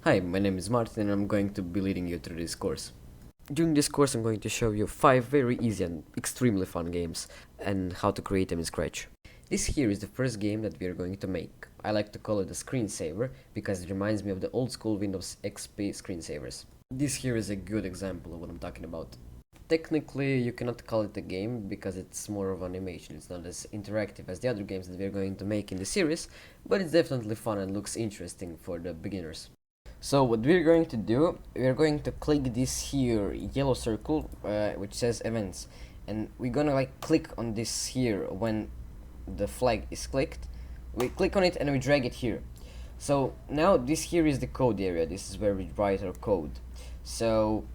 Hi, my name is Martin and I'm going to be leading you through this course. During this course I'm going to show you 5 very easy and extremely fun games and how to create them in Scratch. This here is the first game that we are going to make. I like to call it a screensaver because it reminds me of the old school Windows XP screensavers. This here is a good example of what I'm talking about. Technically you cannot call it a game because it's more of an animation, it's not as interactive as the other games that we're going to make in the series, but it's definitely fun and looks interesting for the beginners. So what we're going to do, we're going to click this here yellow circle which says events, and we're gonna like click on this here when the flag is clicked. We click on it and we drag it here. So now this here is the code area, this is where we write our code. So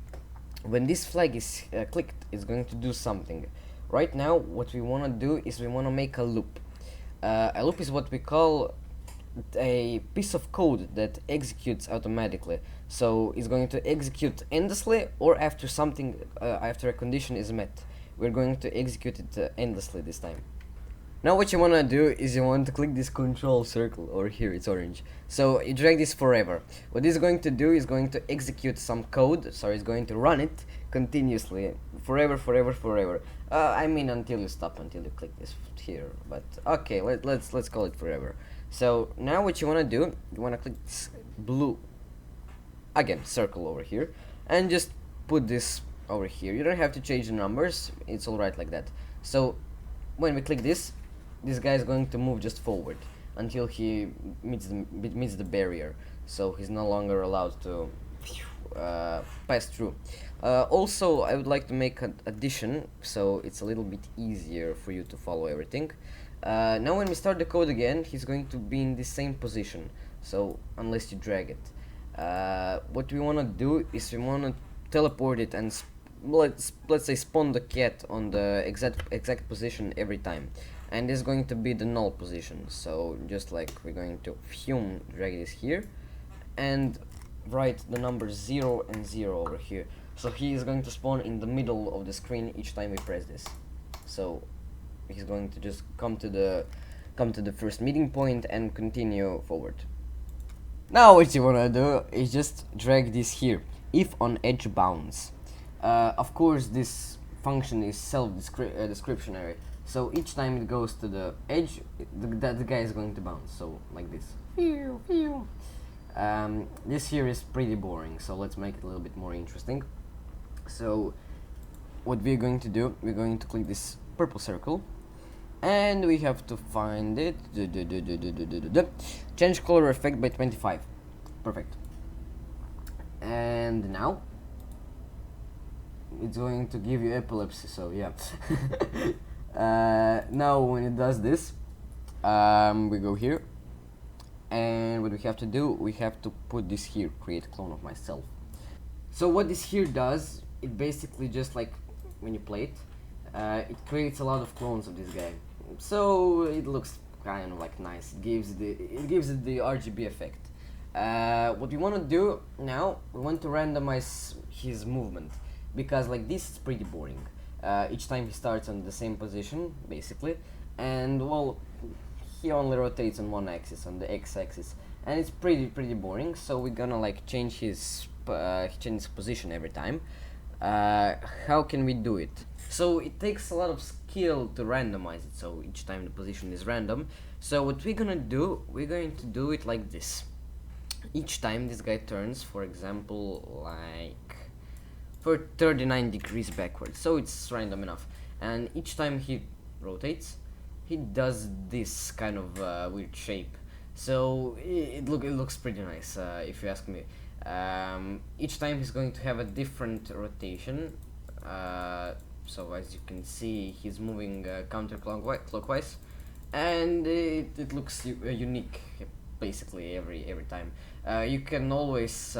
when this flag is clicked, it's going to do something. Right now what we want to do is we want to make a loop. A loop is what we call a piece of code that executes automatically, so it's going to execute endlessly or after something after a condition is met. We're going to execute it endlessly this time. Now what you want to do is you want to click this control circle over here, it's orange, so you drag this forever. What this is going to do is going to execute some code, so it's going to run it continuously forever. I mean until you stop, until you click this here, but okay, let's call it forever. So now what you want to do, you want to click this blue again circle over here and just put this over here. You don't have to change the numbers, it's alright like that. So when we click this, this guy is going to move just forward until he meets the barrier, so he's no longer allowed to pass through. Also, I would like to make an addition so it's a little bit easier for you to follow everything. Now when we start the code again, he's going to be in the same position, so unless you drag it. What we want to do is we want to teleport it and let's say spawn the cat on the exact position every time, and this is going to be the null position. So just like we're going to drag this here and write the numbers 0 and 0 over here, so he is going to spawn in the middle of the screen each time we press this. So he's going to just come to the first meeting point and continue forward. Now what you wanna do is just drag this here, if on edge bounds. Of course this function is self-descriptionary, so each time it goes to the edge, the guy is going to bounce, so like this. This here is pretty boring, so let's make it a little bit more interesting. So what we're going to do, we're going to click this purple circle and we have to find it. Change color effect by 25. Perfect. And now it's going to give you epilepsy, so yeah. Now when it does this, we go here and what we have to do, we have to put this here, create a clone of myself. So what this here does, it basically just like when you play it, it creates a lot of clones of this guy, so it looks kind of like nice. It gives it the RGB effect. What we want to do now, we want to randomize his movement, because like this is pretty boring. Each time he starts on the same position basically, and well, he only rotates on one axis, on the x-axis, and it's pretty boring. So we're gonna like change his position every time. How can we do it? So it takes a lot of skill to randomize it, so each time the position is random. So what we're gonna do, we're going to do it like this. Each time this guy turns, for example, like for 39 degrees backwards, so it's random enough, and each time he rotates, he does this kind of weird shape. So it looks pretty nice, if you ask me. Each time he's going to have a different rotation, so as you can see he's moving counterclockwise, and it looks unique basically every time. You can always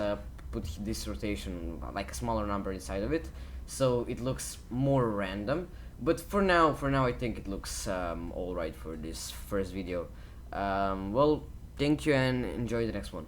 put this rotation like a smaller number inside of it, so it looks more random, but for now I think it looks alright for this first video. Well, thank you and enjoy the next one.